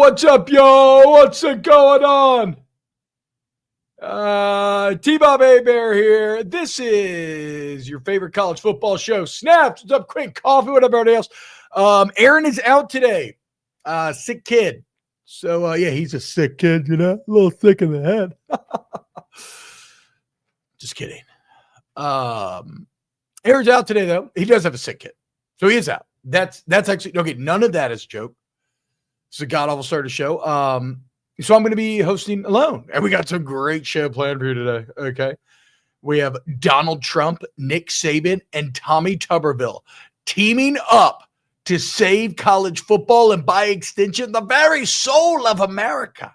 What's up, yo? What's going on? T-Bob A-Bear here. This is your favorite college football show. Snaps. What's up, Quick Coffee, whatever everybody else. Aaron is out today. Sick kid. So, yeah, he's a sick kid, you know? A little sick in the head. Just kidding. Aaron's out today, though. He does have a sick kid. So he is out. That's actually, okay, none of that is a joke. It's a god-awful start to show. So I'm going to be hosting alone. And we got some great show planned for you today, okay? We have Donald Trump, Nick Saban, and Tommy Tubberville teaming up to save college football and, by extension, the very soul of America.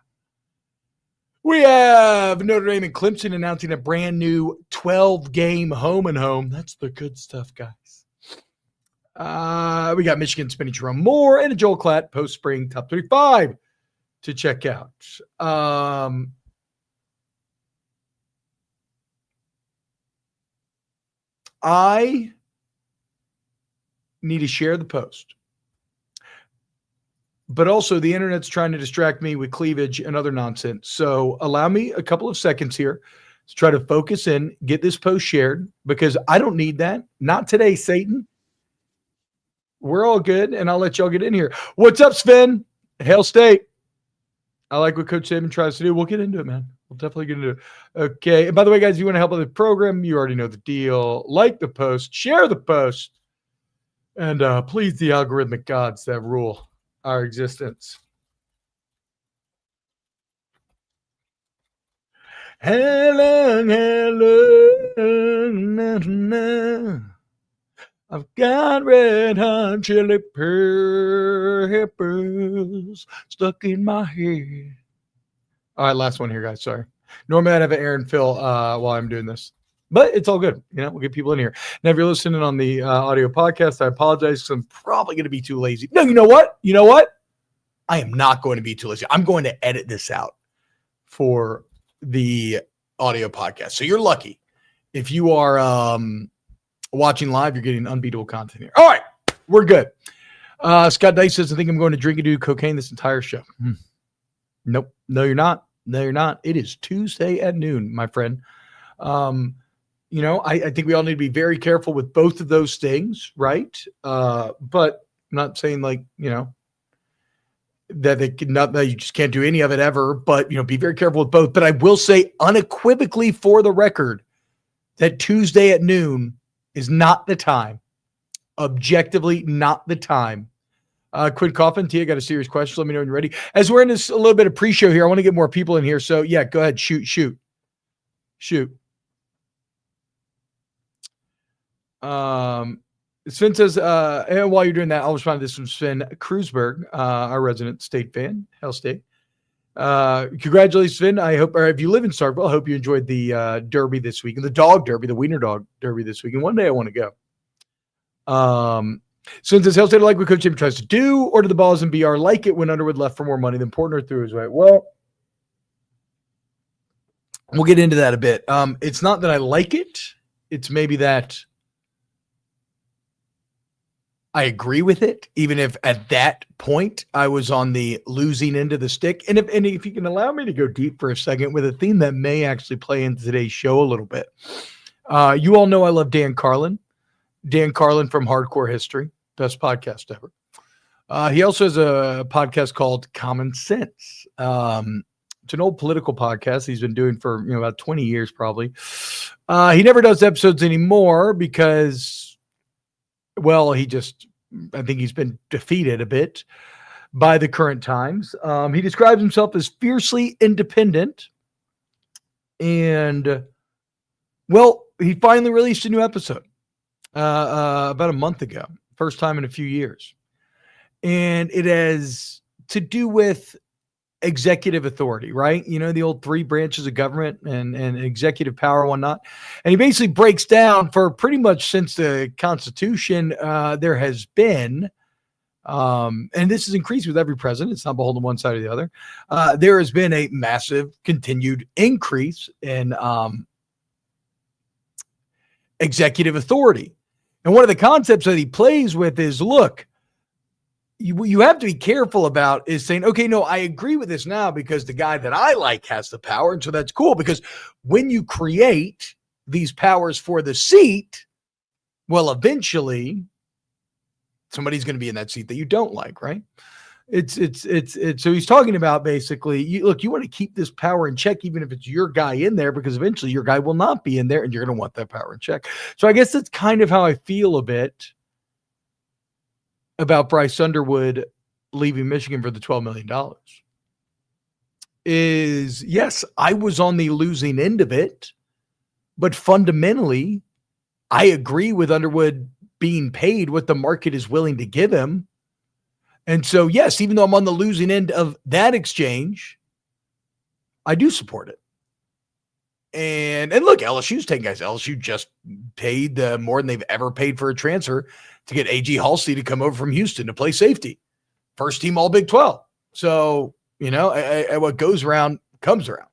We have Notre Dame and Clemson announcing a brand new 12-game home and home. That's the good stuff, guys. We got Michigan spinning Sherrone Moore and a Joel Klatt post-spring top 35 to check out. I need to share the post. But also the internet's trying to distract me with cleavage and other nonsense. So allow me a couple of seconds here to try to focus in, get this post shared, because I don't need that. Not today, Satan. We're all good, and I'll let y'all get in here. What's up, Sven? Hail State. I like what Coach Saban tries to do. We'll get into it, man. We'll definitely get into it. Okay. And by the way, guys, if you want to help with the program, you already know the deal. Like the post, share the post, and please the algorithmic gods that rule our existence. Hello, hello. I've got red hot chili peppers stuck in my head. All right, last one here, guys. Sorry. Normally I'd have an Aaron Phil while I'm doing this, but it's all good. You know, we'll get people in here. Now, if you're listening on the audio podcast, I apologize because I'm probably going to be too lazy. No, you know what? You know what? I am not going to be too lazy. I'm going to edit this out for the audio podcast. So you're lucky. If you are watching live, you're getting unbeatable content here. All right, we're good. Scott Dice says, I think I'm going to drink and do cocaine this entire show. Nope. No, you're not. No, you're not. It is Tuesday at noon, my friend. You know, I think we all need to be very careful with both of those things, right? But I'm not saying like, you know, that they could not, that you just can't do any of it ever, but, you know, be very careful with both. But I will say unequivocally for the record that Tuesday at noon is not the time. Objectively, not the time. Quinn Coffin, Tia, got a serious question. Let me know when you're ready. As we're in this a little bit of pre-show here, I want to get more people in here. So, yeah, go ahead. Shoot. Sven says, and while you're doing that, I'll respond to this from Sven Kreuzberg, our resident state fan, Hell State. Congratulations, Sven. I hope, or if you live in Starkville, I hope you enjoyed the Derby this week, and the dog Derby, the Wiener Dog Derby this week. And one day I want to go. Sven says, Hell State, I like what Coach Saban tries to do. Order the balls and BR like it when Underwood left for more money than Portner threw his way. Well, we'll get into that a bit. It's not that I like it. It's maybe that I agree with it, even if at that point I was on the losing end of the stick. And if you can allow me to go deep for a second with a theme that may actually play into today's show a little bit. You all know I love Dan Carlin. Dan Carlin from Hardcore History, best podcast ever. He also has a podcast called Common Sense. It's an old political podcast he's been doing for about 20 years probably. He never does episodes anymore because, well, I think he's been defeated a bit by the current times. He describes himself as fiercely independent. And, well, he finally released a new episode about a month ago, first time in a few years. And it has to do with executive authority, right? You know, the old three branches of government and executive power and whatnot. And he basically breaks down for pretty much since the Constitution, there has been, and this has increased with every president, it's not beholden one side or the other. There has been a massive continued increase in executive authority. And one of the concepts that he plays with is, look, you have to be careful about is saying, okay, no, I agree with this now because the guy that I like has the power. And so that's cool, because when you create these powers for the seat, well, eventually somebody's going to be in that seat that you don't like, right? It's so he's talking about basically, you want to keep this power in check, even if it's your guy in there, because eventually your guy will not be in there and you're going to want that power in check. So I guess that's kind of how I feel a bit about Bryce Underwood leaving Michigan for the $12 million. Is, yes, I was on the losing end of it, but fundamentally, I agree with Underwood being paid what the market is willing to give him. And so, yes, even though I'm on the losing end of that exchange, I do support it. And look, LSU's taking guys. LSU just paid more than they've ever paid for a transfer to get A.G. Halsey to come over from Houston to play safety. First team All Big 12. So, what goes around comes around.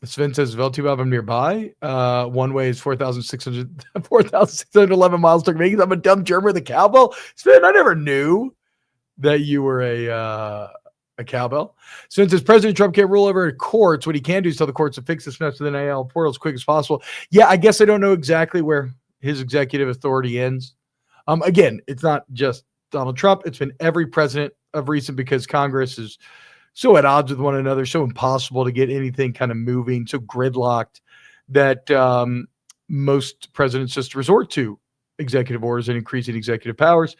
Sven says, Veltube, I'm nearby. One way is 4,611 miles to Vegas. I'm a dumb German with a cowbell. Sven, I never knew that you were a cowbell. Sven says, President Trump can't rule over courts. What he can do is tell the courts to fix this mess with the NIL portal as quick as possible. Yeah, I guess I don't know exactly where his executive authority ends. Again, it's not just Donald Trump. It's been every president of recent, because Congress is so at odds with one another, so impossible to get anything kind of moving, so gridlocked that most presidents just resort to executive orders and increasing executive powers.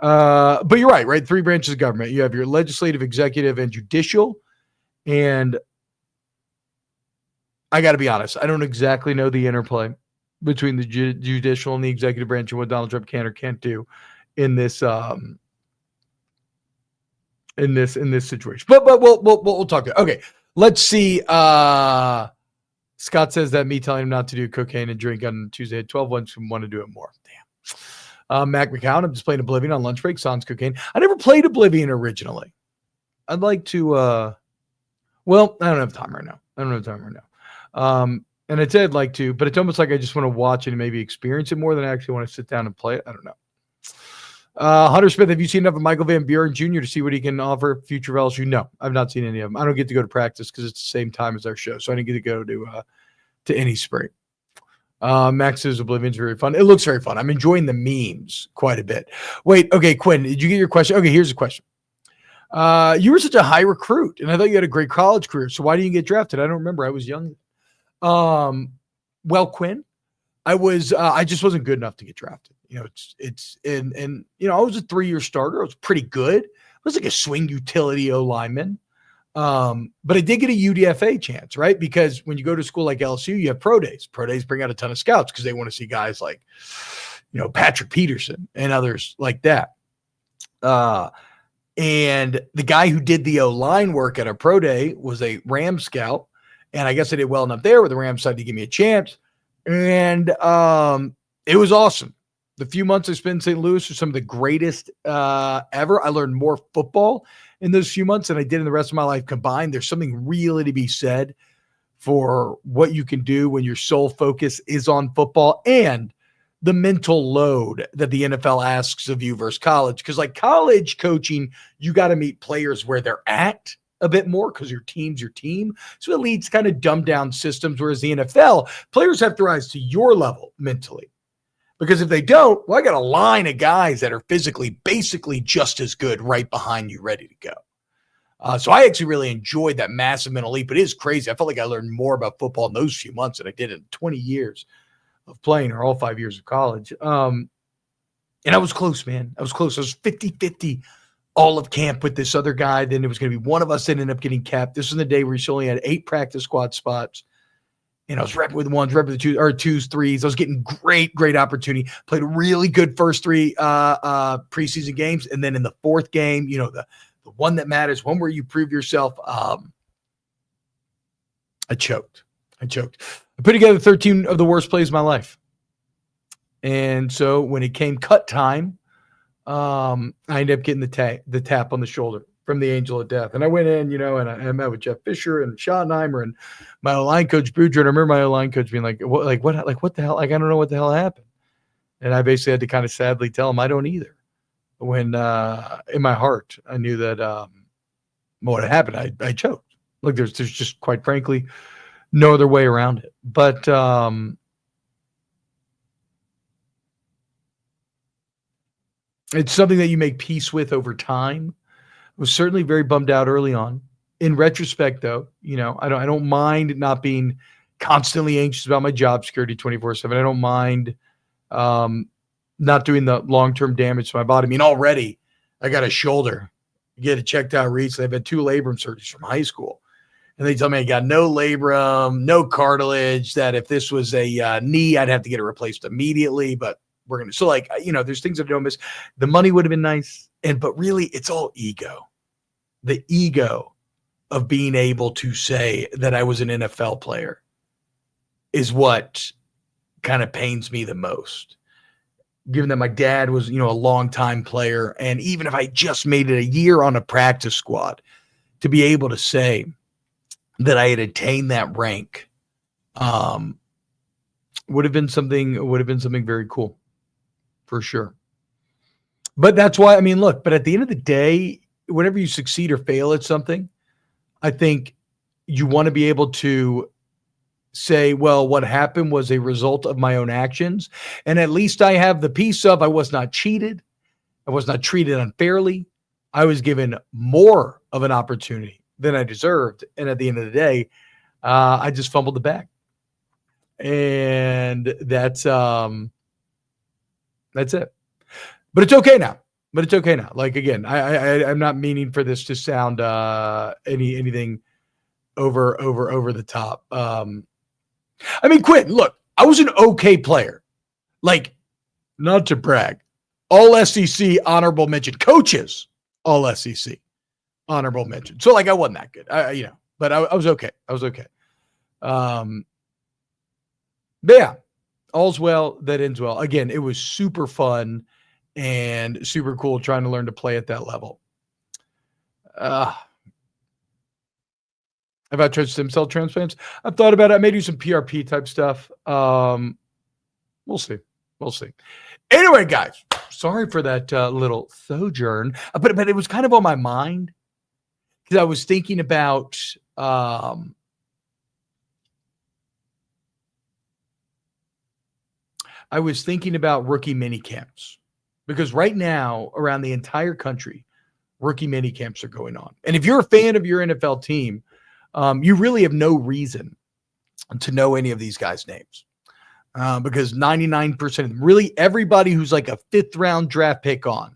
But you're right? Three branches of government. You have your legislative, executive, and judicial. And I got to be honest, I don't exactly know the interplay between the judicial and the executive branch and what Donald Trump can or can't do in this in this situation. But we'll talk. Okay, let's see. Scott says that me telling him not to do cocaine and drink on Tuesday at 12 wants him want to do it more. Damn. Mac McCown, I'm just playing Oblivion on lunch break. Sans cocaine. I never played Oblivion originally. I'd like to. Well, I don't have time right now. And I said I'd like to, but it's almost like I just want to watch it and maybe experience it more than I actually want to sit down and play it. I don't know. Hunter Smith, have you seen enough of Michael Van Buren Jr. to see what he can offer future LSU? No, I've not seen any of them. I don't get to go to practice because it's the same time as our show, so I didn't get to go to any spring. Max says Oblivion's very fun. It looks very fun. I'm enjoying the memes quite a bit. Wait, okay, Quinn, did you get your question? Okay, here's a question. You were such a high recruit, and I thought you had a great college career, so why didn't you get drafted? I don't remember. I was young. Well, Quinn, I just wasn't good enough to get drafted. I was a 3-year starter. I was pretty good. I was like a swing utility O lineman. But I did get a UDFA chance, right? Because when you go to school like LSU, you have pro days. Pro days bring out a ton of scouts because they want to see guys like, Patrick Peterson and others like that. And the guy who did the O-line work at our pro day was a Ram scout. And I guess I did well enough there where the Rams decided to give me a chance. And it was awesome. The few months I spent in St. Louis were some of the greatest ever. I learned more football in those few months than I did in the rest of my life combined. There's something really to be said for what you can do when your sole focus is on football and the mental load that the NFL asks of you versus college. Because like college coaching, you got to meet players where they're at a bit more because your team's your team. So it leads to kind of dumbed down systems, whereas the NFL, players have to rise to your level mentally. Because if they don't, well, I got a line of guys that are physically basically just as good right behind you, ready to go. So I actually really enjoyed that massive mental leap. It is crazy. I felt like I learned more about football in those few months than I did in 20 years of playing or all 5 years of college. And I was close, man. I was close. I was 50-50 all of camp with this other guy. Then it was going to be one of us that ended up getting capped. This was the day where he only had 8 practice squad spots. And I was repping with ones, repping with twos, threes. I was getting great opportunity. Played a really good first 3 preseason games. And then in the 4th game, the one that matters, one where you prove yourself, I choked. I put together 13 of the worst plays of my life. And so when it came cut time, I ended up getting the tap on the shoulder from the angel of death. And I went in, and I met with Jeff Fisher and Schottenheimer and my O-line coach, Boudreaux. And I remember my O-line coach being like, what the hell? Like, I don't know what the hell happened. And I basically had to kind of sadly tell him I don't either. When in my heart, I knew that what had happened, I choked. Like there's just quite frankly no other way around it. But it's something that you make peace with over time. I was certainly very bummed out early on. In retrospect, though, I don't mind not being constantly anxious about my job security 24/7. I don't mind not doing the long-term damage to my body. I mean, already I got a shoulder. Get it checked out recently. I've had 2 labrum surgeries from high school. And they tell me I got no labrum, no cartilage, that if this was a knee, I'd have to get it replaced immediately. But we're going to, so like, there's things that I don't miss. The money would have been nice. But really it's all ego. The ego of being able to say that I was an NFL player is what kind of pains me the most. Given that my dad was, a longtime player. And even if I just made it a year on a practice squad, to be able to say that I had attained that rank would have been something very cool for sure. But that's why, but at the end of the day, whenever you succeed or fail at something, I think you want to be able to say, well, what happened was a result of my own actions. And at least I have the piece of I was not cheated. I was not treated unfairly. I was given more of an opportunity than I deserved. And at the end of the day, I just fumbled the bag. And that's it. But it's okay now. Like, again, I'm not meaning for this to sound anything over the top. Quinn, look, I was an okay player. Like, not to brag. All SEC honorable mention. Coaches, all SEC honorable mention. So, like, I wasn't that good. But I was okay. But yeah, all's well that ends well. Again, it was super fun and super cool trying to learn to play at that level. I've had tried stem cell transplants. I've thought about it. I may do some PRP type stuff. We'll see. Anyway, guys, sorry for that little sojourn, but it was kind of on my mind because I was thinking about rookie mini camps, because right now around the entire country, rookie mini camps are going on. And if you're a fan of your NFL team, you really have no reason to know any of these guys' names because 99% of them, really everybody who's like a 5th round draft pick on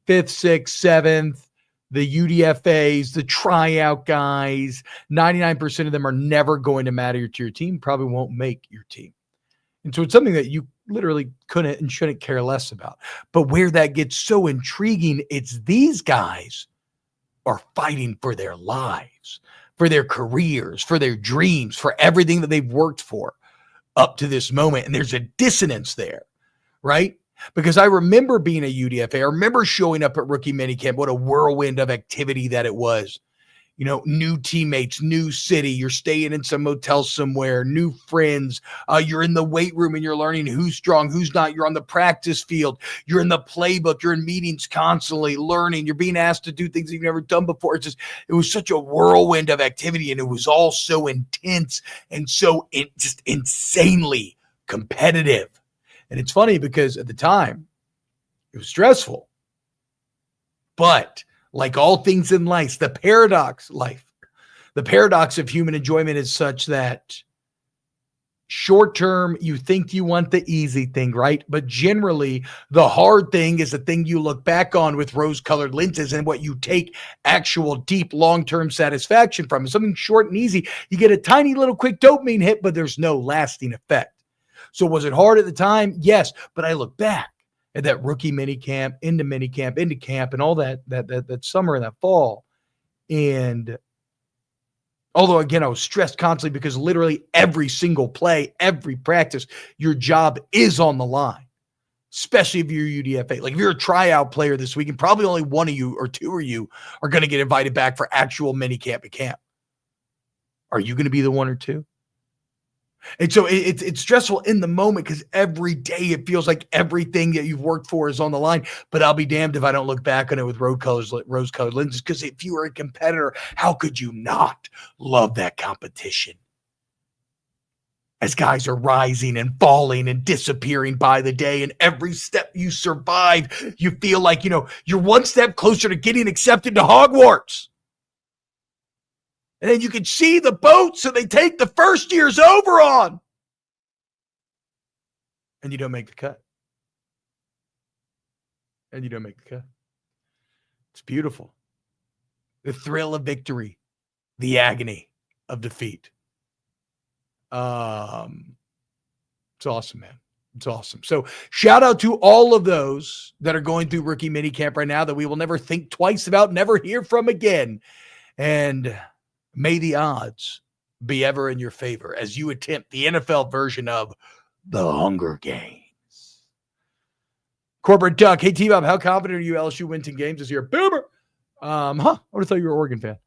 5th, 6th, 7th, the UDFAs, the tryout guys, 99% of them are never going to matter to your team, probably won't make your team. And so it's something that you literally couldn't and shouldn't care less about. But where that gets so intriguing, it's these guys are fighting for their lives, for their careers, for their dreams, for everything that they've worked for up to this moment. And there's a dissonance there, right? Because I remember being a UDFA. I remember showing up at rookie minicamp. What a whirlwind of activity that it was. New teammates, new city, you're staying in some motel somewhere, new friends, you're in the weight room and you're learning who's strong, who's not, you're on the practice field, you're in the playbook, you're in meetings constantly learning, you're being asked to do things you've never done before. It was such a whirlwind of activity, and it was all so intense and so just insanely competitive. And it's funny because at the time, it was stressful, but like all things in life, the paradox of human enjoyment is such that short term, you think you want the easy thing, right? But generally, the hard thing is the thing you look back on with rose-colored lenses, and what you take actual deep long-term satisfaction from is something short and easy. You get a tiny little quick dopamine hit, but there's no lasting effect. So was it hard at the time? Yes, but I look back at that rookie minicamp, into camp, and all that summer and that fall. And although, again, I was stressed constantly because literally every single play, every practice, your job is on the line, especially if you're UDFA. Like if you're a tryout player this week, and probably only one of you or two of you are going to get invited back for actual minicamp at camp. Are you going to be the one or two? And so it's stressful in the moment because every day it feels like everything that you've worked for is on the line. But I'll be damned if I don't look back on it with rose-colored lenses, because if you were a competitor, how could you not love that competition? As guys are rising and falling and disappearing by the day, and every step you survive, you feel like, you're one step closer to getting accepted to Hogwarts. And then you can see the boats that they take the first years over on. And you don't make the cut. It's beautiful. The thrill of victory, the agony of defeat. It's awesome, man. It's awesome. So shout out to all of those that are going through rookie minicamp right now that we will never think twice about, never hear from again. And may the odds be ever in your favor as you attempt the NFL version of the Hunger Games. Corporate Duck. Hey, T-Bob, how confident are you LSU win 10 games this year? Boomer. I would have thought you were an Oregon fan.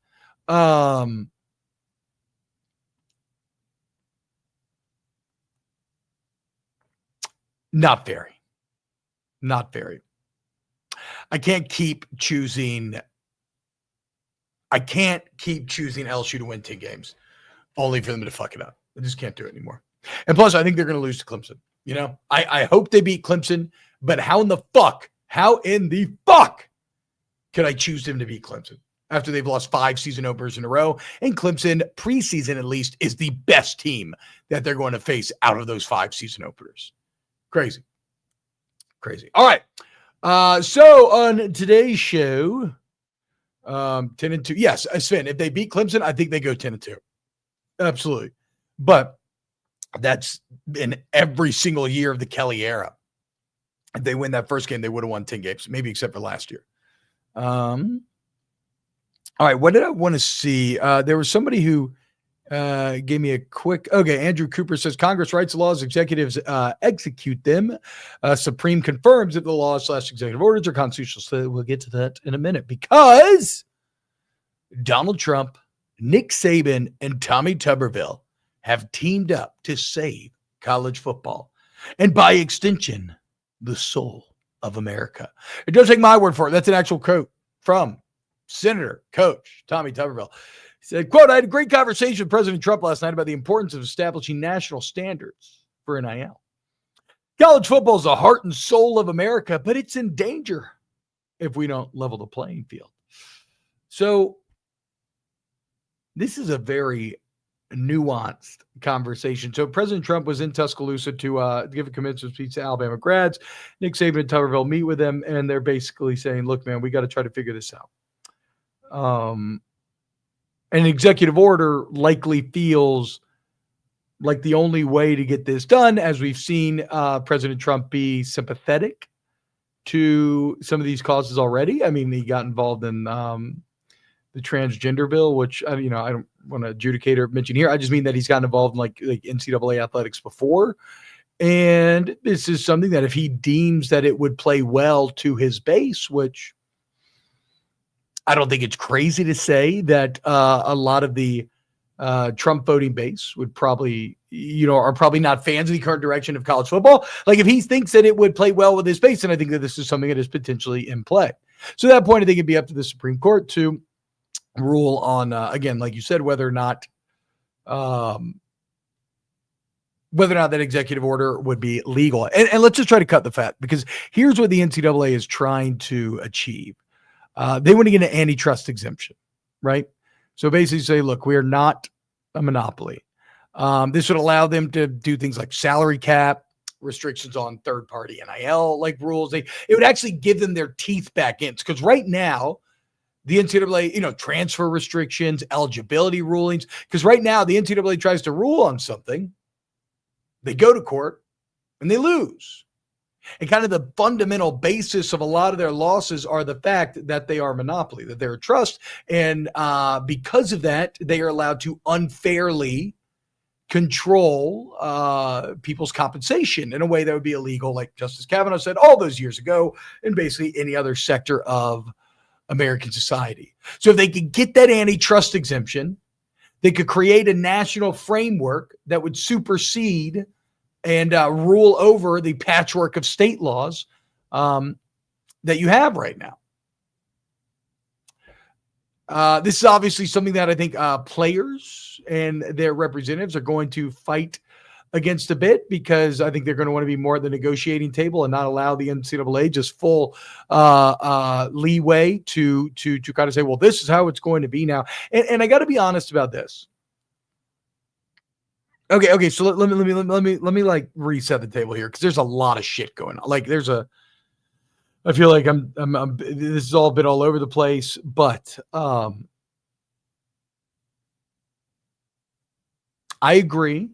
Not very. I can't keep choosing LSU to win 10 games only for them to fuck it up. I just can't do it anymore. And plus, I think they're going to lose to Clemson. I hope they beat Clemson, but how in the fuck could I choose them to beat Clemson after they've lost 5 season openers in a row? And Clemson, preseason at least, is the best team that they're going to face out of those 5 season openers. Crazy. All right. So on today's show, 10-2. Yes, Sven, if they beat Clemson, I think they go 10-2. Absolutely. But that's in every single year of the Kelly era. If they win that first game, they would have won 10 games, maybe except for last year. All right. What did I want to see? There was somebody who gave me a quick. Okay. Andrew Cooper says Congress writes laws, executives execute them. Supreme confirms that the laws / executive orders are constitutional. So we'll get to that in a minute, because Donald Trump, Nick Saban, and Tommy Tubberville have teamed up to save college football, and by extension, the soul of America. It doesn't take my word for it. That's an actual quote from Senator Coach Tommy Tubberville. He said, quote, I had a great conversation with President Trump last night about the importance of establishing national standards for NIL. College football is the heart and soul of America, but it's in danger if we don't level the playing field. So this is a very nuanced conversation. So President Trump was in Tuscaloosa to give a commencement speech to Alabama grads. Nick Saban and Tubberville meet with them, and they're basically saying, look, man, we got to try to figure this out. An executive order likely feels like the only way to get this done, as we've seen President Trump be sympathetic to some of these causes already. I mean, he got involved in the transgender bill, which I don't want to adjudicate or mention here. I just mean that he's gotten involved in like NCAA athletics before. And this is something that if he deems that it would play well to his base, which I don't think it's crazy to say that a lot of the Trump voting base would probably, are probably not fans of the current direction of college football. Like if he thinks that it would play well with his base, then I think that this is something that is potentially in play. So at that point, I think it'd be up to the Supreme Court to rule on, again, like you said, whether or not that executive order would be legal. And let's just try to cut the fat, because here's what the NCAA is trying to achieve. They want to get an antitrust exemption, right? So basically say, look, we are not a monopoly. This would allow them to do things like salary cap, restrictions on third-party NIL, like rules. It would actually give them their teeth back in, because right now, the NCAA, transfer restrictions, eligibility rulings, because right now the NCAA tries to rule on something, they go to court, and they lose. And kind of the fundamental basis of a lot of their losses are the fact that they are a monopoly, that they're a trust. And because of that, they are allowed to unfairly control people's compensation in a way that would be illegal, like Justice Kavanaugh said all those years ago, in basically any other sector of American society. So if they could get that antitrust exemption, They could create a national framework that would supersede and rule over the patchwork of state laws that you have right now. This is obviously something that I think players and their representatives are going to fight against a bit, because I think they're going to want to be more at the negotiating table and not allow the NCAA just full leeway to kind of say, well, this is how it's going to be now. And I got to be honest about this. Okay. So let me like reset the table here, because there's a lot of shit going on. Like I feel like I'm this is all a bit all over the place, but I agree.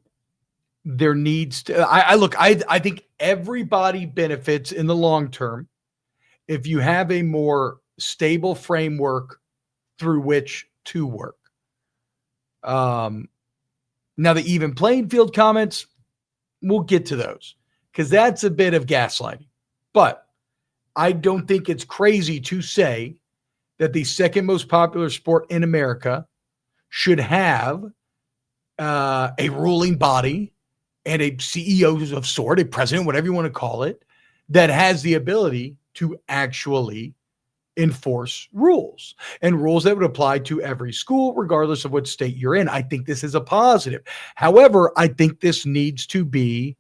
There needs to, I think everybody benefits in the long term if you have a more stable framework through which to work. Now the even playing field comments, we'll get to those, because that's a bit of gaslighting. But I don't think it's crazy to say that the second most popular sport in America should have a ruling body and a CEO of sort, a president, whatever you want to call it, that has the ability to actually enforce rules, and rules that would apply to every school, regardless of what state you're in. I think this is a positive. However, I think this needs to be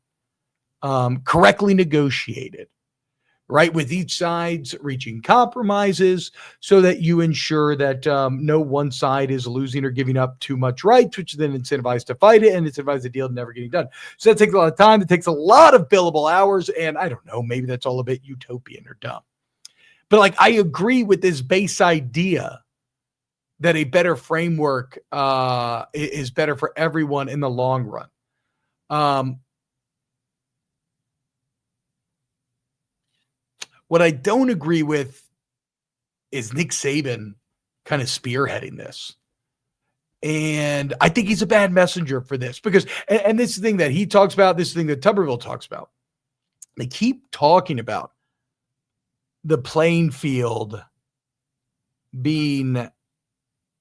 correctly negotiated, right? With each side's reaching compromises so that you ensure that no one side is losing or giving up too much rights, which then incentivized to fight it and incentivized the deal never getting done. So that takes a lot of time. It takes a lot of billable hours. And I don't know, maybe that's all a bit utopian or dumb. But like, I agree with this base idea that a better framework is better for everyone in the long run. What I don't agree with is Nick Saban kind of spearheading this. And I think he's a bad messenger for this, because, and this is the thing that he talks about, this is the thing that Tubberville talks about. They keep talking about the playing field being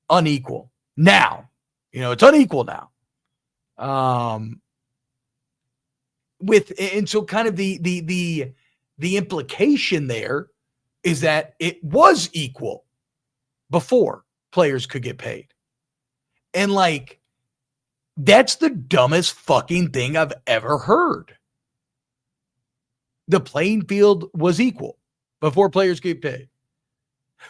unequal. Now, it's unequal now. And so kind of the implication there is that it was equal before players could get paid. And like, that's the dumbest fucking thing I've ever heard. The playing field was equal before players get paid.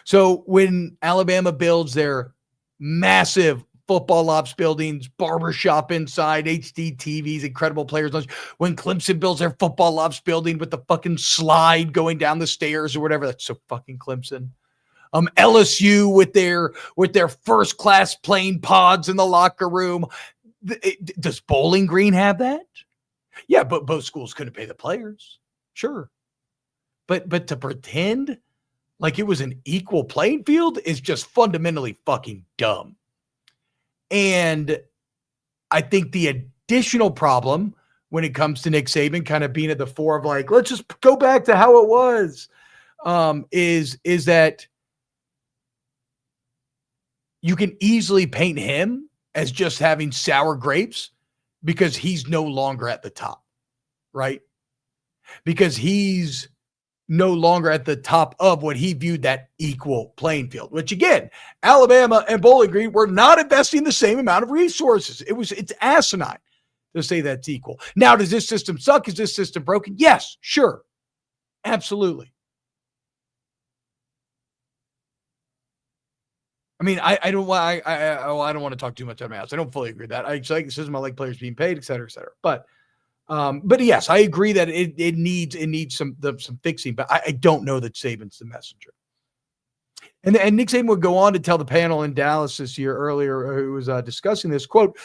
So when Alabama builds their massive football ops buildings, barbershop inside, HD TVs, incredible players lunch, when Clemson builds their football ops building with the fucking slide going down the stairs or whatever, that's so fucking Clemson. LSU with their first class plane pods in the locker room. Does Bowling Green have that? Yeah, but both schools couldn't pay the players. Sure. But to pretend like it was an equal playing field is just fundamentally fucking dumb. And I think the additional problem when it comes to Nick Saban kind of being at the fore of like, let's just go back to how it was, is that you can easily paint him as just having sour grapes because he's no longer at the top, right? Because he's no longer at the top of what he viewed that equal playing field, which again, Alabama and Bowling Green were not investing the same amount of resources. It's asinine to say that's equal. Now, does this system suck? Is this system broken? Yes, sure. Absolutely. I mean, I don't want to talk too much out of my ass. I don't fully agree with that. I like the system. I like players being paid, et cetera, et cetera. But yes, I agree that it needs some fixing, but I don't know that Saban's the messenger. And Nick Saban would go on to tell the panel in Dallas this year earlier, who was discussing this quote,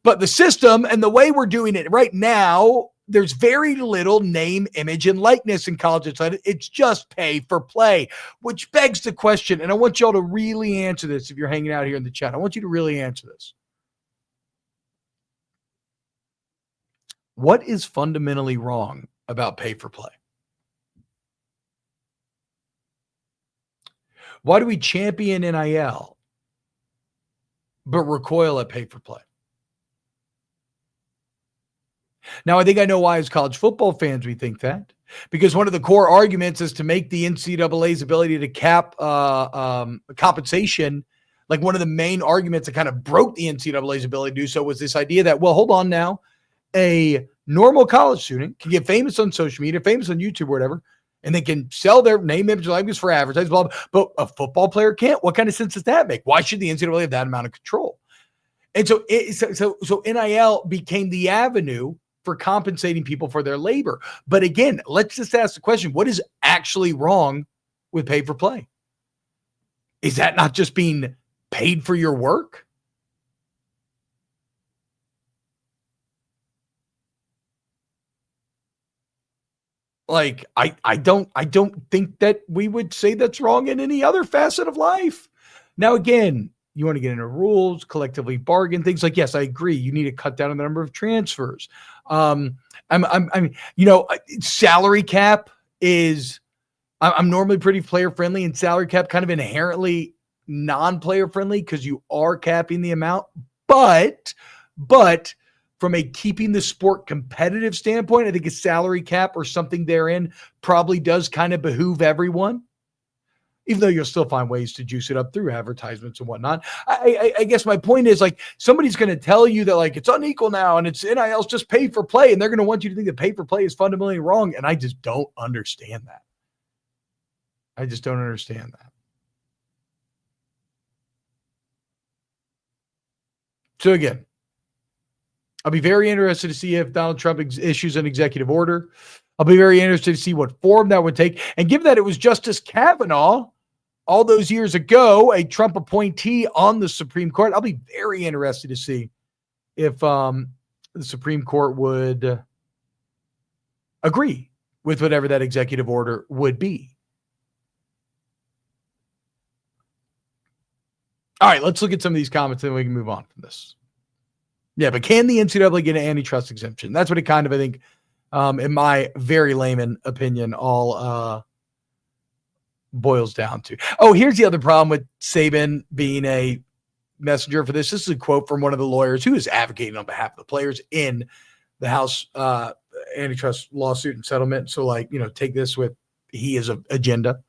but the system and the way we're doing it right now, there's very little name, image, and likeness in college athletics. It's just pay for play, which begs the question, and I want y'all to really answer this if you're hanging out here in the chat. I want you to really answer this. What is fundamentally wrong about pay for play? Why do we champion NIL, but recoil at pay for play. Now, I think I know why as college football fans we think that, because one of the core arguments is to make the NCAA's ability to cap compensation. Like one of the main arguments that kind of broke the NCAA's ability to do so was this idea that, well, hold on now, a normal college student can get famous on social media, famous on YouTube or whatever, and they can sell their name, image, likeness for advertising, blah, blah, but a football player can't. What kind of sense does that make? Why should the NCAA have that amount of control? And so NIL became the avenue for compensating people for their labor. But again, let's just ask the question, what is actually wrong with pay for play? Is that not just being paid for your work? Like, I don't think that we would say that's wrong in any other facet of life. Now, again, you want to get into rules, collectively bargain, things like, yes, I agree. You need to cut down on the number of transfers. Salary cap is, I'm normally pretty player friendly, and salary cap kind of inherently non-player friendly because you are capping the amount. But from a keeping the sport competitive standpoint, I think a salary cap or something therein probably does kind of behoove everyone, even though you'll still find ways to juice it up through advertisements and whatnot. I guess my point is, like, somebody's going to tell you that, like, it's unequal now and it's NIL's just pay for play, and they're going to want you to think that pay for play is fundamentally wrong. And I just don't understand that. I just don't understand that. So again, I'll be very interested to see if Donald Trump issues an executive order. I'll be very interested to see what form that would take. And given that it was Justice Kavanaugh all those years ago, a Trump appointee on the Supreme Court, I'll be very interested to see if the Supreme Court would agree with whatever that executive order would be. All right, let's look at some of these comments, and then we can move on from this. Yeah, but can the NCAA get an antitrust exemption? That's what it kind of, I think, in my very layman opinion, all boils down to. Oh, here's the other problem with Saban being a messenger for this. This is a quote from one of the lawyers who is advocating on behalf of the players in the House antitrust lawsuit and settlement. So, take this with he is an agenda.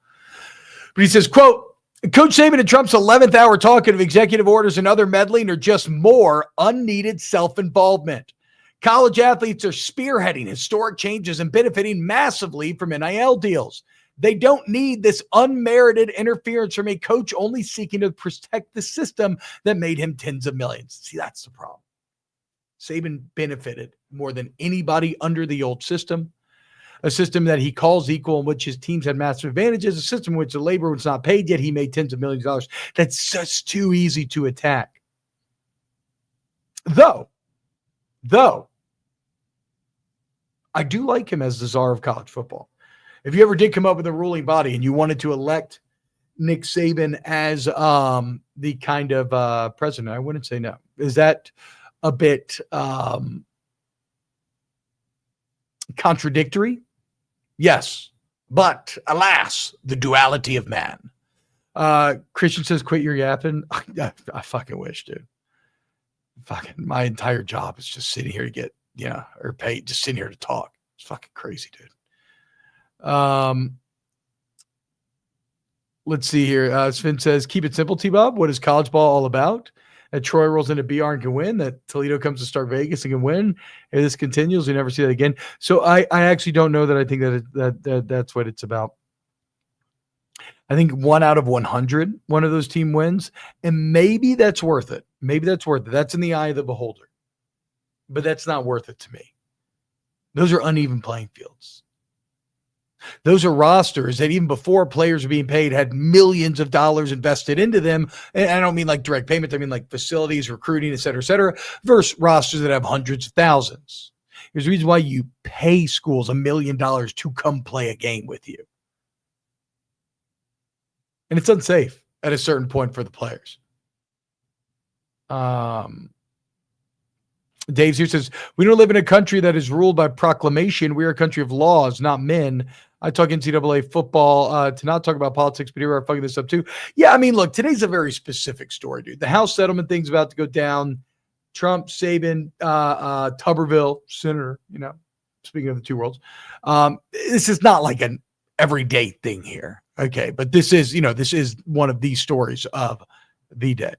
But he says, quote, Coach Saban and Trump's 11th hour talking of executive orders and other meddling are just more unneeded self-involvement. College athletes are spearheading historic changes and benefiting massively from NIL deals. They don't need this unmerited interference from a coach only seeking to protect the system that made him tens of millions. See, that's the problem. Saban benefited more than anybody under the old system. A system that he calls equal, in which his teams had massive advantages, a system in which the labor was not paid, yet he made tens of millions of dollars. That's just too easy to attack. Though, I do like him as the czar of college football. If you ever did come up with a ruling body and you wanted to elect Nick Saban as the kind of president, I wouldn't say no. Is that a bit contradictory? Yes, but alas, the duality of man. Christian says, quit your yapping. I fucking wish, dude. Fucking my entire job is just sitting here to get, or paid, just sitting here to talk. It's fucking crazy, dude. Let's see here. Sven says, keep it simple, T-Bob. What is college ball all about? That Troy rolls into BR and can win, that Toledo comes to start Vegas and can win. If this continues, we never see that again. So I actually don't know that I think that that's what it's about. I think 1 out of 100, one of those team wins, and maybe that's worth it. Maybe that's worth it. That's in the eye of the beholder. But that's not worth it to me. Those are uneven playing fields. Those are rosters that even before players were being paid had millions of dollars invested into them. And I don't mean like direct payment. I mean like facilities, recruiting, et cetera, versus rosters that have hundreds of thousands. There's a reason why you pay schools $1 million to come play a game with you. And it's unsafe at a certain point for the players. Dave's here says, we don't live in a country that is ruled by proclamation. We are a country of laws, not men. I talk NCAA football to not talk about politics, but here we're fucking this up too. Yeah, I mean, look, today's a very specific story, dude. The House settlement thing's about to go down. Trump, Saban, Tubberville, Senator, speaking of the two worlds. This is not like an everyday thing here. Okay. But this is one of these stories of the day.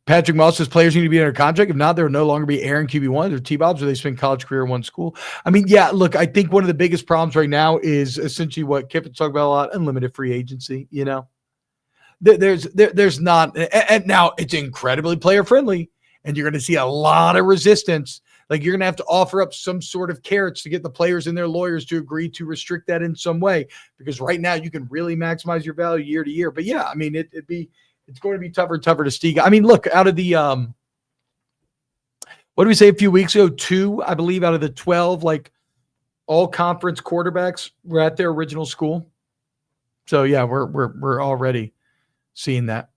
Patrick Moss says players need to be under contract. If not, there will no longer be Aaron QB1s or T-Bobs where they spend college career in one school. I mean, yeah, look, I think one of the biggest problems right now is essentially what Kiffin's talking about a lot, unlimited free agency, There's not, and now it's incredibly player friendly, and you're going to see a lot of resistance. Like you're going to have to offer up some sort of carrots to get the players and their lawyers to agree to restrict that in some way, because right now you can really maximize your value year to year. But yeah, I mean, it's going to be tougher and tougher to Stiga. I mean, look, out of the, what did we say a few weeks ago? 2, I believe, out of the 12, like all conference quarterbacks were at their original school. So yeah, we're already seeing that.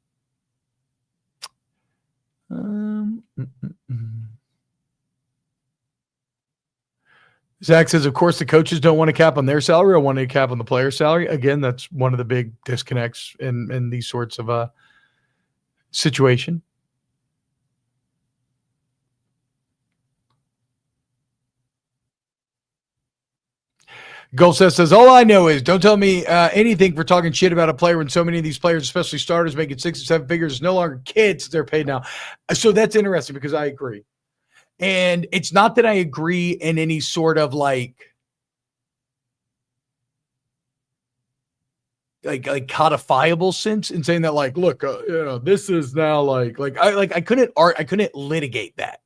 Zach says, of course, the coaches don't want to cap on their salary or want to cap on the player's salary. Again, that's one of the big disconnects in these sorts of situation. Gold says, all I know is don't tell me anything for talking shit about a player when so many of these players, especially starters, making 6 or 7 figures, is no longer kids. They're paid now. So that's interesting because I agree. And it's not that I agree in any sort of like codifiable sense in saying that, like, look, this is now I couldn't litigate that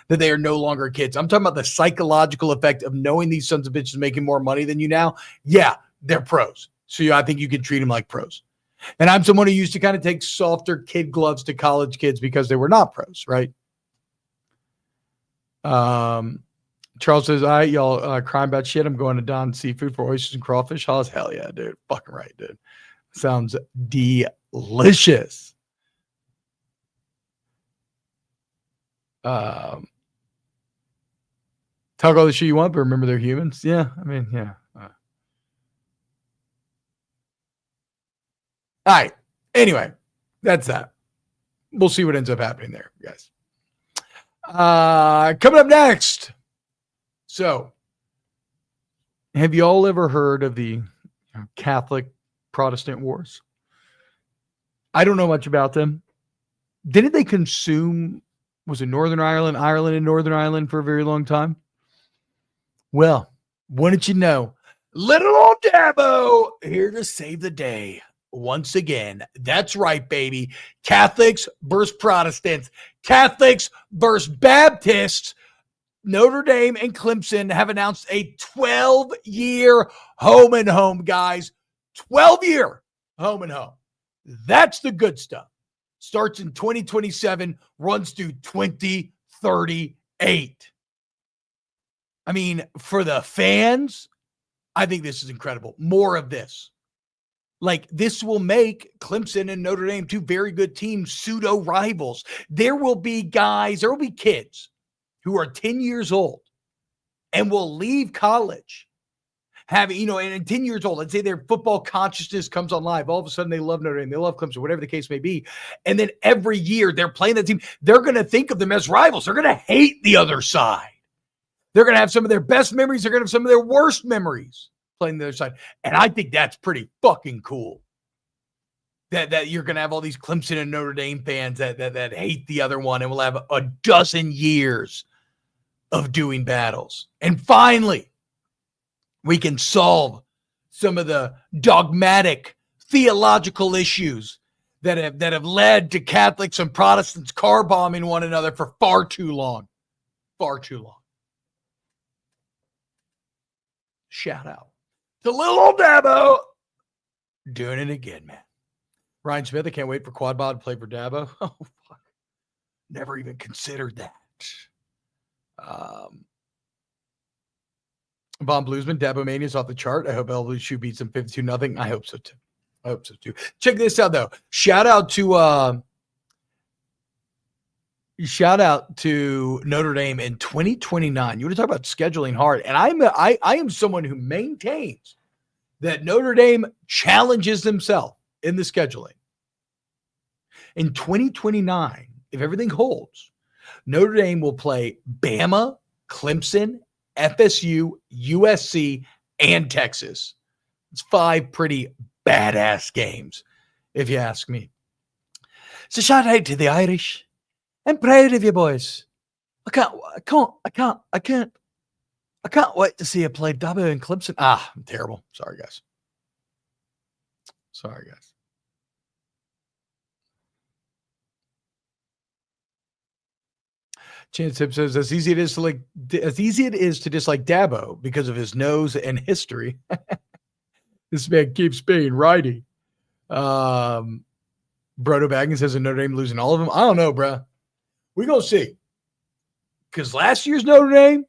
they are no longer kids. I'm talking about the psychological effect of knowing these sons of bitches making more money than you now. Yeah, they're pros. So I think you can treat them like pros. And I'm someone who used to kind of take softer kid gloves to college kids because they were not pros, right? Charles says, all right, y'all crying about shit. I'm going to Don Seafood for oysters and crawfish. How's hell yeah, dude. Fucking right, dude. Sounds delicious. Talk all the shit you want, but remember they're humans. Yeah, I mean, yeah. All right. Anyway, that's that. We'll see what ends up happening there, guys. Coming up next. So, have you all ever heard of the Catholic Protestant wars? I don't know much about them. Didn't they consume, was it Northern Ireland and Northern Ireland for a very long time? Well, wouldn't you know, little old Dabo here to save the day once again. That's right, baby. Catholics versus Protestants. Catholics versus Baptists. Notre Dame and Clemson have announced a 12-year home and home, guys. 12-year home and home. That's the good stuff. Starts in 2027, runs through 2038. I mean, for the fans, I think this is incredible. More of this. Like, this will make Clemson and Notre Dame, 2 very good teams, pseudo rivals. There will be kids who are 10 years old and will leave college having, and 10 years old, let's say their football consciousness comes on live. All of a sudden they love Notre Dame, they love Clemson, whatever the case may be. And then every year they're playing that team. They're going to think of them as rivals. They're going to hate the other side. They're going to have some of their best memories. They're going to have some of their worst memories playing the other side. And I think that's pretty fucking cool. That you're going to have all these Clemson and Notre Dame fans that hate the other one, and we'll have a dozen years of doing battles. And finally, we can solve some of the dogmatic theological issues that have led to Catholics and Protestants car bombing one another for far too long. Far too long. Shout out to little old Dabo. Doing it again, man. Ryan Smith, I can't wait for Quadbot to play for Dabo. Oh, fuck. Never even considered that. Von Bluesman, Dabo Mania is off the chart. I hope LSU beats them 52-0. I hope so too. Check this out though. Shout out to shout out to Notre Dame in 2029. You want to talk about scheduling hard. And I am someone who maintains that Notre Dame challenges themselves in the scheduling. In 2029, if everything holds, Notre Dame will play Bama, Clemson, FSU, USC, and Texas. It's 5 pretty badass games, if you ask me. So shout out to the Irish. I'm proud of you boys. I can't wait to see you play Dabo and Clemson. I'm terrible. Sorry, guys. Chance Tip says, as easy it is to dislike Dabo because of his nose and history. This man keeps being righty. Brodo Baggins says, Notre Dame losing all of them. I don't know, bro. We gonna see. Because last year's Notre Dame,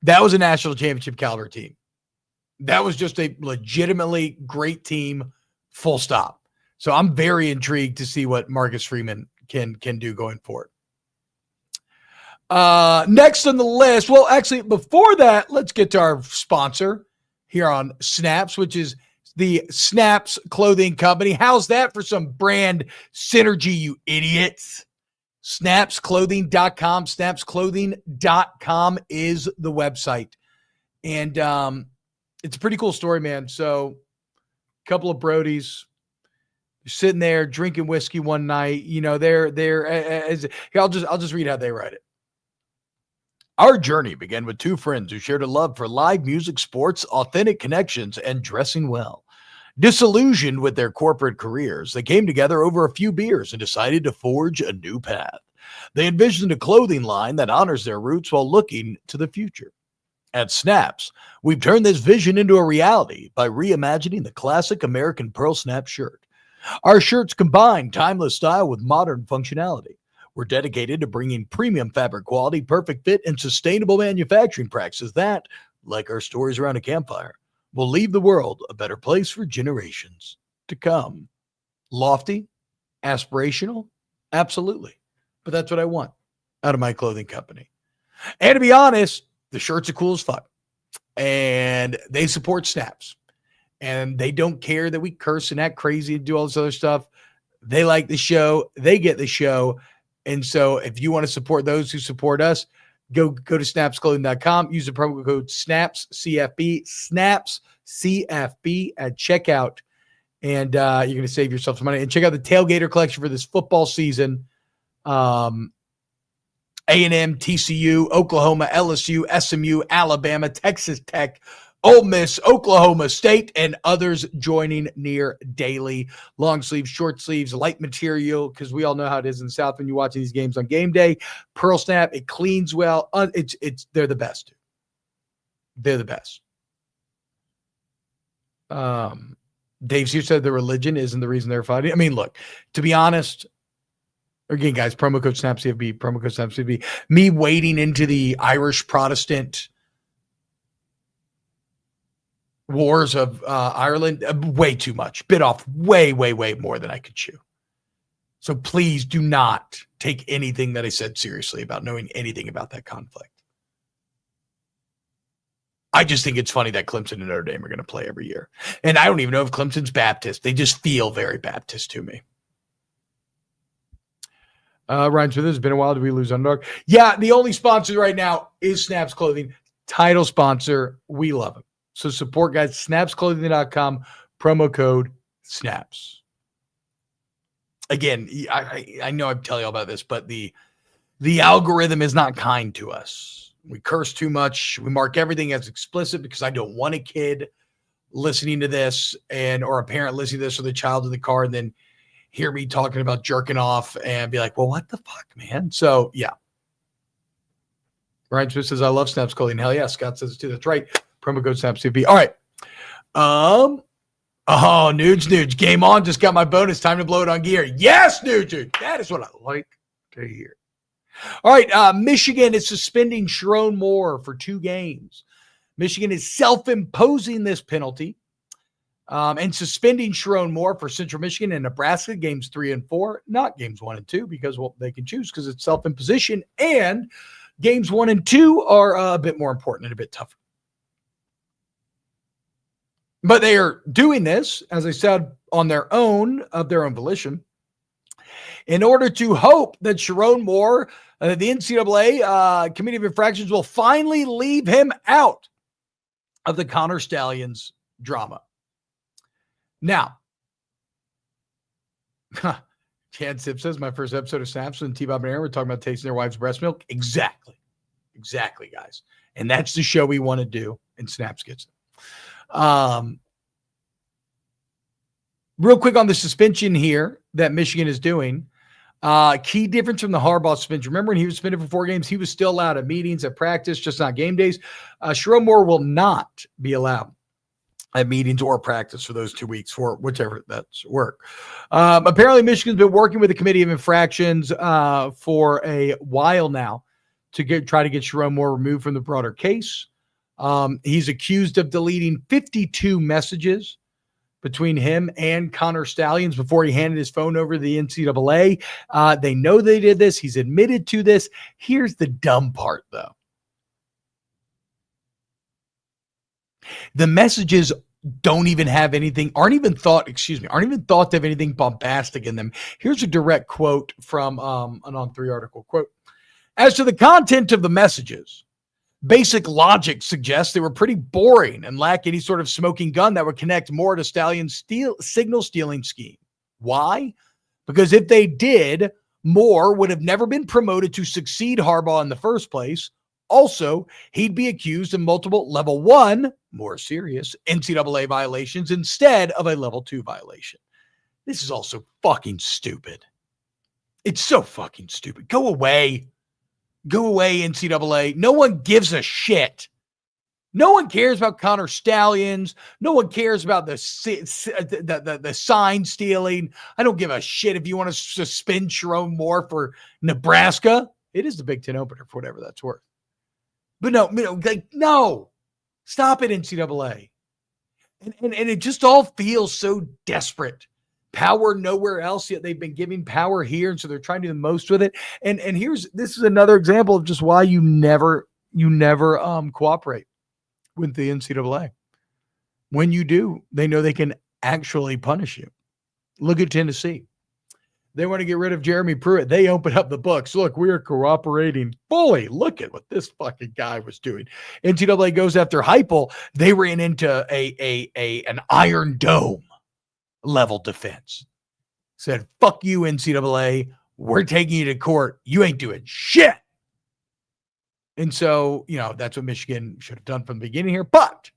that was a national championship caliber team. That was just a legitimately great team, full stop. So I'm very intrigued to see what Marcus Freeman can do going forward. Next on the list, well, actually, before that, let's get to our sponsor here on Snaps, which is the Snaps Clothing Company. How's that for some brand synergy, you idiots? Snapsclothing.com. Snapsclothing.com is the website. And it's a pretty cool story, man. So a couple of Brodies sitting there drinking whiskey one night. You know, I'll just read how they write it. Our journey began with 2 friends who shared a love for live music, sports, authentic connections, and dressing well. Disillusioned with their corporate careers, they came together over a few beers and decided to forge a new path. They envisioned a clothing line that honors their roots while looking to the future. At Snaps, we've turned this vision into a reality by reimagining the classic American Pearl Snap shirt. Our shirts combine timeless style with modern functionality. We're dedicated to bringing premium fabric quality, perfect fit, and sustainable manufacturing practices that, like our stories around a campfire, will leave the world a better place for generations to come. Lofty, aspirational, absolutely. But that's what I want out of my clothing company. And to be honest, the shirts are cool as fuck. And they support Snaps. And they don't care that we curse and act crazy and do all this other stuff. They like the show. They get the show. And so if you want to support those who support us, go to snapsclothing.com. Use the promo code SNAPSCFB, SNAPSCFB at checkout. And you're going to save yourself some money. And check out the Tailgater collection for this football season. A&M, TCU, Oklahoma, LSU, SMU, Alabama, Texas Tech, Ole Miss, Oklahoma State, and others joining near daily. Long sleeves, short sleeves, light material, because we all know how it is in the South when you watch these games on game day. Pearl Snap, it cleans well. They're the best. They're the best. Dave Sears said the religion isn't the reason they're fighting. I mean, look, to be honest, again, guys, promo code SNAPCFB, me wading into the Irish Protestant wars of Ireland, way too much. Bit off way more than I could chew. So please do not take anything that I said seriously about knowing anything about that conflict. I just think it's funny that Clemson and Notre Dame are going to play every year. And I don't even know if Clemson's Baptist. They just feel very Baptist to me. Ryan Smith, it's been a while. Did we lose Underdog? Yeah, the only sponsor right now is Snaps Clothing. Title sponsor. We love them. So support, guys. Snapsclothing.com. Promo code SNAPS. Again, I know I'm telling you all about this, but the algorithm is not kind to us. We curse too much. We mark everything as explicit because I don't want a kid listening to this or a parent listening to this with a child in the car and then hear me talking about jerking off and be like, well, what the fuck, man? So, yeah. Ryan Smith says, I love Snaps Clothing. Hell yeah. Scott says it too. That's right. Promo code SNAPCP. All right. Nuge. Game on. Just got my bonus. Time to blow it on gear. Yes, Nuge. That is what I like to hear. All right. Michigan is suspending Sherrone Moore for 2 games. Michigan is self-imposing this penalty. And suspending Sherrone Moore for Central Michigan and Nebraska games 3 and 4, not games 1 and 2, because they can choose because it's self-imposition, and games 1 and 2 are a bit more important and a bit tougher. But they are doing this, as I said, on their own, of their own volition, in order to hope that Sherrone Moore, the NCAA Committee of Infractions, will finally leave him out of the Connor Stalions drama. Now, Chad Sip says, my first episode of Snaps when T-Bob and Aaron were talking about tasting their wife's breast milk. Exactly, guys. And that's the show we want to do, and Snaps gets it. Real quick on the suspension here that Michigan is doing. Key difference from the Harbaugh suspension. Remember when he was suspended for 4 games, he was still allowed at meetings, at practice, just not game days. Sherrone Moore will not be allowed at meetings or practice for those 2 weeks, for whichever that's work. Apparently, Michigan's been working with the Committee of Infractions for a while now to try to get Sherrone Moore removed from the broader case. He's accused of deleting 52 messages between him and Connor Stalions before he handed his phone over to the NCAA. They know they did this. He's admitted to this. Here's the dumb part, though. The messages aren't even thought to have anything bombastic in them. Here's a direct quote from an On3 article. Quote, as to the content of the messages, basic logic suggests they were pretty boring and lack any sort of smoking gun that would connect Moore to Stalions' signal stealing scheme. Why? Because if they did, Moore would have never been promoted to succeed Harbaugh in the first place. Also, he'd be accused of multiple level 1, more serious, NCAA violations instead of a level 2 violation. This is also fucking stupid. It's so fucking stupid. Go away. Go away, NCAA. No one gives a shit. No one cares about Connor Stalions. No one cares about the sign stealing. I don't give a shit if you want to suspend Sherrone Moore for Nebraska. It is the Big Ten opener for whatever that's worth. But no, stop it, NCAA. And it just all feels so desperate. Power nowhere else, yet they've been giving power here, and so they're trying to do the most with it. And this is another example of just why you never cooperate with the NCAA. When you do, they know they can actually punish you. Look at Tennessee. They want to get rid of Jeremy Pruitt. They open up the books. Look, we are cooperating fully. Look at what this fucking guy was doing. NCAA goes after Heupel. They ran into an Iron Dome level defense. Said, fuck you, NCAA. We're taking you to court. You ain't doing shit. And so, that's what Michigan should have done from the beginning here. But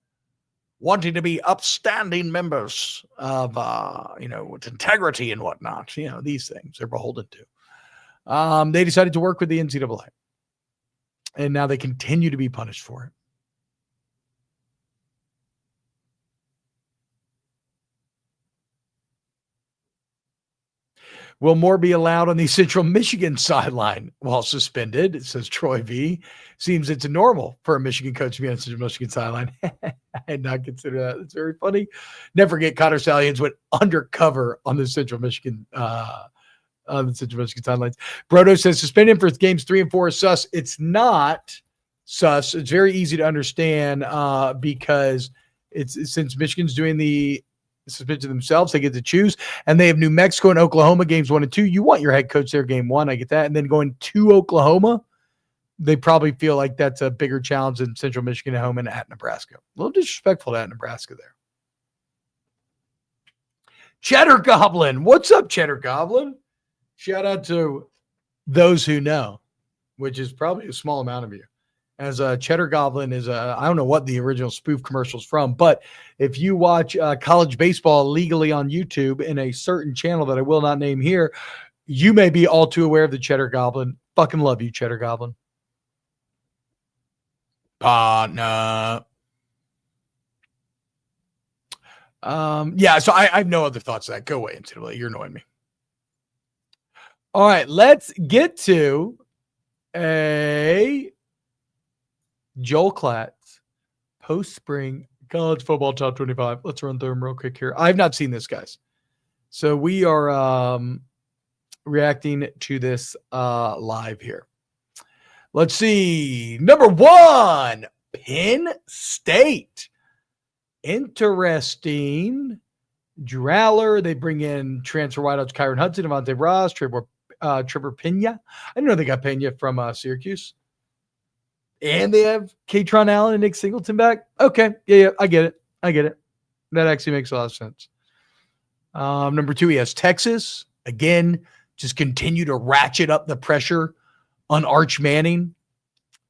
wanting to be upstanding members of, with integrity and whatnot, these things they're beholden to. They decided to work with the NCAA. And now they continue to be punished for it. Will Moore be allowed on the Central Michigan sideline while suspended? It says Troy V. Seems it's normal for a Michigan coach to be on the Central Michigan sideline. I had not considered that. It's very funny. Never forget Connor Stalions went undercover on the Central Michigan sidelines. Brodo says suspended for games 3 and 4 is sus. It's not sus. It's very easy to understand because since Michigan's doing the suspension themselves, they get to choose, and they have New Mexico and Oklahoma games 1 and 2. You want your head coach there game 1, I get that, and then going to Oklahoma, they probably feel like that's a bigger challenge than Central Michigan at home and at Nebraska. A little disrespectful at Nebraska there. Cheddar Goblin, what's up, Cheddar Goblin? Shout out to those who know, which is probably a small amount of you. As Cheddar Goblin is I don't know what the original spoof commercial's from, but if you watch college baseball legally on YouTube in a certain channel that I will not name here, you may be all too aware of the Cheddar Goblin. Fucking love you, Cheddar Goblin. Partner. Yeah, so I have no other thoughts of that. Go away, NCAA. You're annoying me. All right, let's get to a Joel Klatt's post-spring College football top 25. Let's run through them real quick here. I've not seen this, guys. So we are reacting to this live here. Let's see. Number 1, Penn State. Interesting. Draller. They bring in transfer wideouts Kyron Hudson, Devontae Ross, Trevor Pena. I didn't know they got Pena from Syracuse. And they have Katron Allen and Nick Singleton back. Okay. Yeah, I get it. That actually makes a lot of sense. Number 2, he has Texas. Again, just continue to ratchet up the pressure on Arch Manning.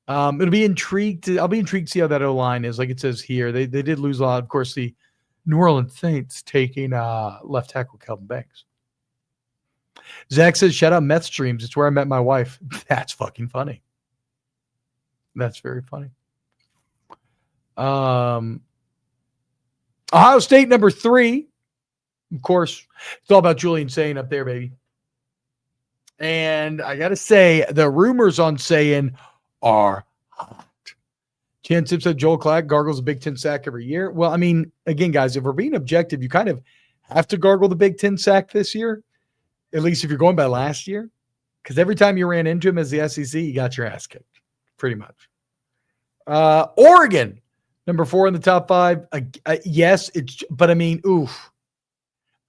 I'll be intrigued to see how that O-line is. Like it says here, they did lose a lot. Of course, the New Orleans Saints taking left tackle Kelvin Banks. Zach says, shout out meth streams. It's where I met my wife. That's fucking funny. That's very funny. Ohio State, number 3. Of course, it's all about Julian Sayin up there, baby. And I got to say, the rumors on Sayin are hot. Chan Tip said Joel Klatt gargles a Big Ten sack every year. Well, I mean, again, guys, if we're being objective, you kind of have to gargle the Big Ten sack this year, at least if you're going by last year, because every time you ran into him as the SEC, you got your ass kicked, pretty much. Oregon, number 4 in the top 5. Yes, but I mean, oof.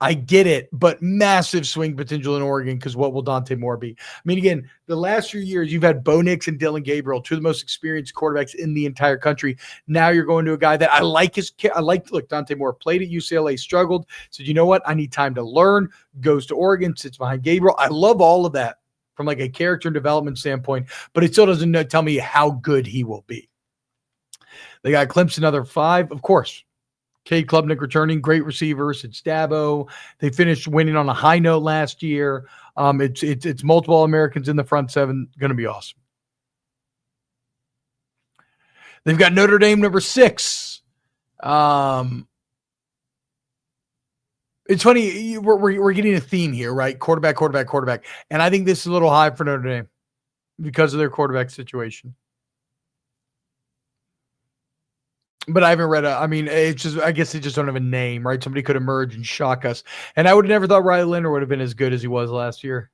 I get it, but massive swing potential in Oregon because what will Dante Moore be? I mean, again, the last few years, you've had Bo Nix and Dylan Gabriel, 2 of the most experienced quarterbacks in the entire country. Now you're going to a guy that I like. Look, Dante Moore played at UCLA, struggled, said, you know what? I need time to learn, goes to Oregon, sits behind Gabriel. I love all of that from like a character and development standpoint, but it still doesn't tell me how good he will be. They got Clemson, another 5, of course. Cade Klubnik returning, great receivers. It's Dabo. They finished winning on a high note last year. It's multiple Americans in the front 7. Going to be awesome. They've got Notre Dame, number 6. It's funny. We're getting a theme here, right? Quarterback. And I think this is a little high for Notre Dame because of their quarterback situation. But I haven't read it's just, I guess they just don't have a name, right? Somebody could emerge and shock us. And I would have never thought Riley Leonard would have been as good as he was last year.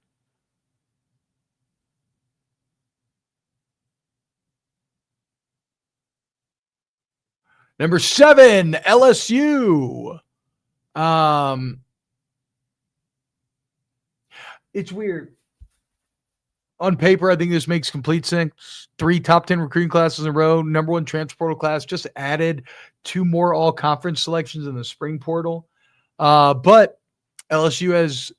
Number 7, LSU. It's weird. On paper, I think this makes complete sense. 3 top 10 recruiting classes in a row, number 1 transfer portal class, just added 2 more all-conference selections in the spring portal. But LSU has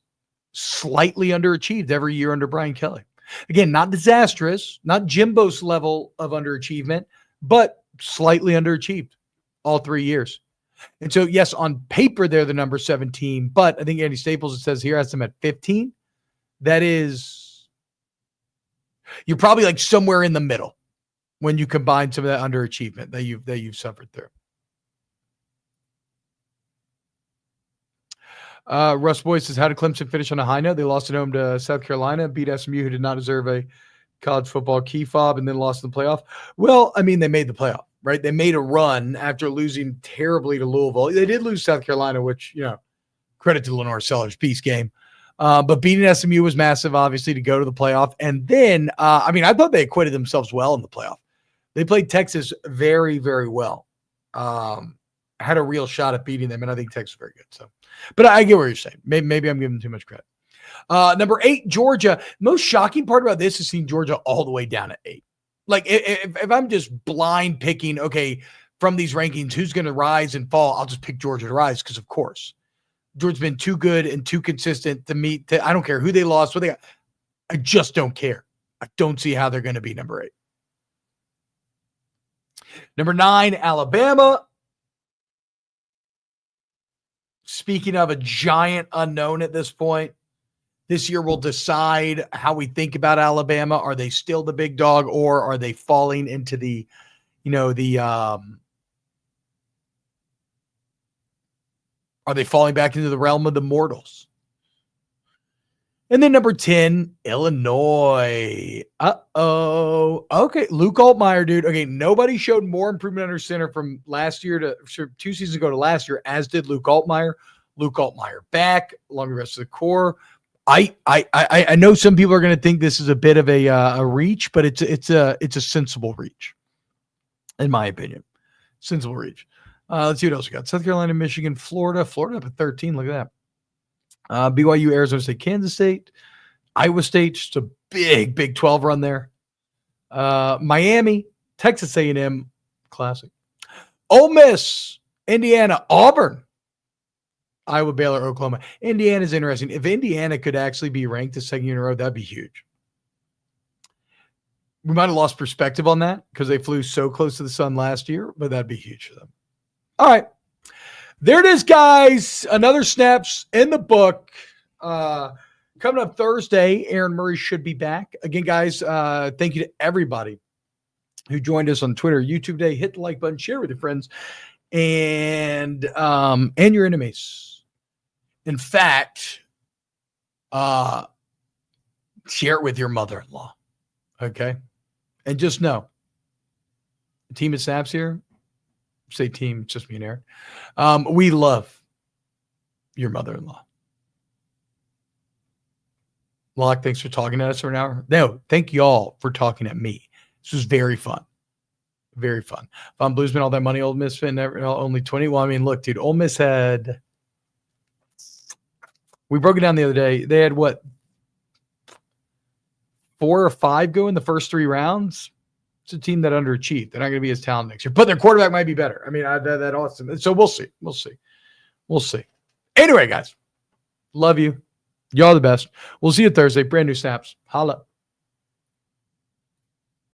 slightly underachieved every year under Brian Kelly. Again, not disastrous, not Jimbo's level of underachievement, but slightly underachieved all 3 years. And so, yes, on paper, they're the number 17, but I think Andy Staples, it says here, has them at 15. That is... You're probably like somewhere in the middle when you combine some of that underachievement that you've suffered through. Russ Boyce says, how did Clemson finish on a high note? They lost at home to South Carolina, beat SMU, who did not deserve a college football key fob, and then lost in the playoff. Well, I mean, they made the playoff, right? They made a run after losing terribly to Louisville. They did lose South Carolina, which, credit to Lenore Sellers, peace game. But beating SMU was massive, obviously, to go to the playoff. And then, I thought they acquitted themselves well in the playoff. They played Texas very, very well. Had a real shot at beating them, and I think Texas is very good. So, but I get what you're saying. Maybe I'm giving too much credit. Number 8, Georgia. Most shocking part about this is seeing Georgia all the way down at 8. Like, if I'm just blind picking, okay, from these rankings, who's going to rise and fall, I'll just pick Georgia to rise because, of course. Georgia's been too good and too consistent to meet. I don't care who they lost, what they got. I just don't care. I don't see how they're going to be number 8. Number 9, Alabama. Speaking of a giant unknown at this point, this year will decide how we think about Alabama. Are they still the big dog, or are they falling into the, are they falling back into the realm of the mortals? And then number 10, Illinois. Okay, Luke Altmaier, dude. Okay, nobody showed more improvement under center from last year to 2 seasons ago to last year, as did Luke Altmaier. Luke Altmaier back, along the rest of the core. I know some people are going to think this is a bit of a reach, but it's a sensible reach, in my opinion. Sensible reach. Let's see what else we got. South Carolina, Michigan, Florida. Florida up at 13. Look at that. BYU, Arizona State, Kansas State, Iowa State, just a big Big 12 run there. Miami, Texas A&M, classic. Ole Miss, Indiana, Auburn, Iowa, Baylor, Oklahoma. Indiana's interesting. If Indiana could actually be ranked the second year in a row, that'd be huge. We might have lost perspective on that because they flew so close to the sun last year, but that'd be huge for them. All right. There it is, guys. Another snaps in the book. Coming up Thursday, Aaron Murray should be back. Again, guys, thank you to everybody who joined us on Twitter, YouTube today. Hit the like button, share with your friends, and your enemies. In fact, share it with your mother-in-law. Okay? And just know, the team at Snaps here, say team, it's just me and Aaron. We love your mother-in-law. Locke, thanks for talking to us for an hour. No, thank y'all for talking at me. This was very fun. Very fun. Von Blues spent all that money. Ole Miss spent only 20. Well, I mean, look, dude, Ole Miss had, we broke it down the other day. They had what, 4 or 5 go in the first 3 rounds? It's a team that underachieved. They're not going to be as talented next year, but their quarterback might be better. I mean, that awesome. So we'll see. We'll see. Anyway, guys, love you. Y'all the best. We'll see you Thursday. Brand new snaps. Holla.